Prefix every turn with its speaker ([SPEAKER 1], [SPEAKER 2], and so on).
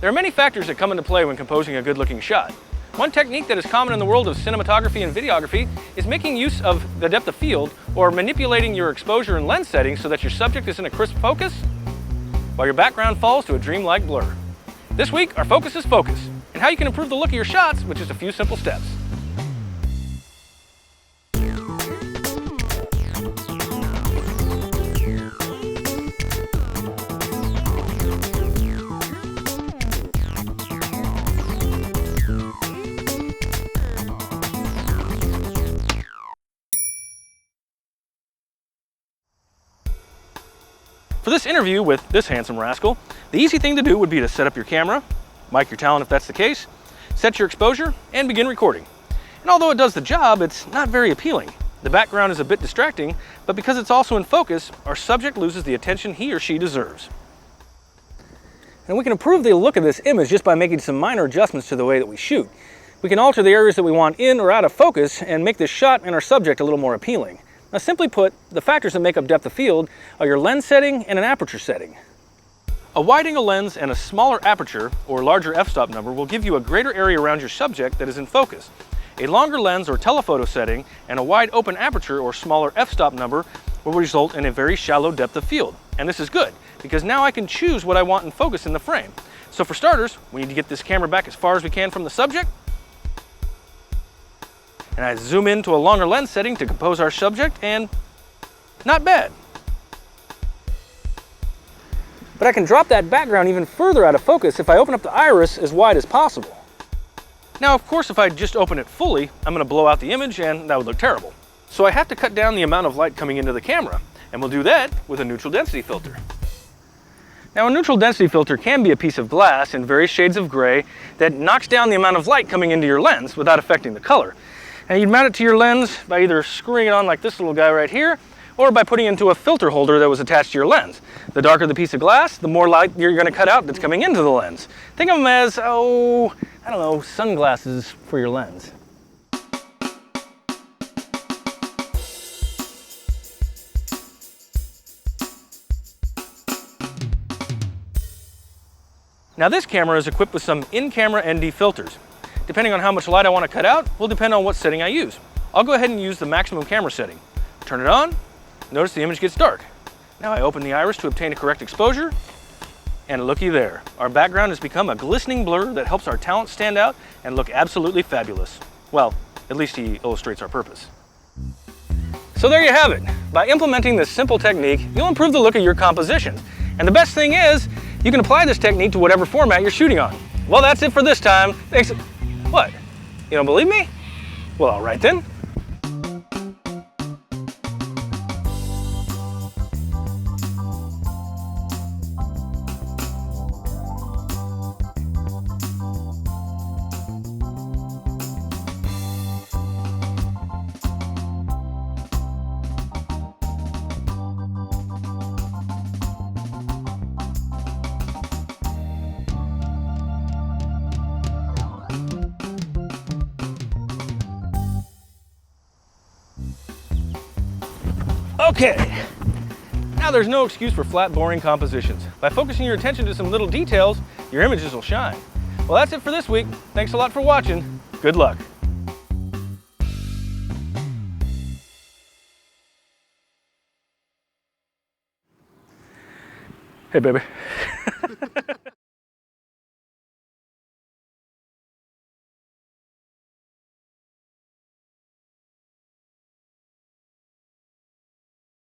[SPEAKER 1] There are many factors that come into play when composing a good-looking shot. One technique that is common in the world of cinematography and videography is making use of the depth of field or manipulating your exposure and lens settings so that your subject is in a crisp focus while your background falls to a dreamlike blur. This week, our focus is focus and how you can improve the look of your shots with just a few simple steps. For this interview with this handsome rascal, the easy thing to do would be to set up your camera, mic your talent if that's the case, set your exposure, and begin recording. And although it does the job, it's not very appealing. The background is a bit distracting, but because it's also in focus, our subject loses the attention he or she deserves. And we can improve the look of this image just by making some minor adjustments to the way that we shoot. We can alter the areas that we want in or out of focus and make this shot and our subject a little more appealing. Now, simply put, the factors that make up depth of field are your lens setting and an aperture setting. A wide-angle lens and a smaller aperture, or larger f-stop number, will give you a greater area around your subject that is in focus. A longer lens or telephoto setting and a wide open aperture or smaller f-stop number will result in a very shallow depth of field. And this is good, because now I can choose what I want in focus in the frame. So for starters, we need to get this camera back as far as we can from the subject. And I zoom into a longer lens setting to compose our subject, and not bad. But I can drop that background even further out of focus if I open up the iris as wide as possible. Now, of course, if I just open it fully, I'm going to blow out the image and that would look terrible. So I have to cut down the amount of light coming into the camera, and we'll do that with a neutral density filter. Now, a neutral density filter can be a piece of glass in various shades of gray that knocks down the amount of light coming into your lens without affecting the color. And you'd mount it to your lens by either screwing it on like this little guy right here, or by putting it into a filter holder that was attached to your lens. The darker the piece of glass, the more light you're going to cut out that's coming into the lens. Think of them as, I don't know, sunglasses for your lens. Now, this camera is equipped with some in-camera ND filters. Depending on how much light I want to cut out will depend on what setting I use. I'll go ahead and use the maximum camera setting. Turn it on, notice the image gets dark. Now I open the iris to obtain a correct exposure, and looky there. Our background has become a glistening blur that helps our talent stand out and look absolutely fabulous. Well, at least he illustrates our purpose. So there you have it. By implementing this simple technique, you'll improve the look of your composition. And the best thing is, you can apply this technique to whatever format you're shooting on. Well, that's it for this time. Thanks. What? You don't believe me? Well, all right then. Okay, now there's no excuse for flat, boring compositions. By focusing your attention to some little details, your images will shine. Well, that's it for this week. Thanks a lot for watching. Good luck. Hey, baby.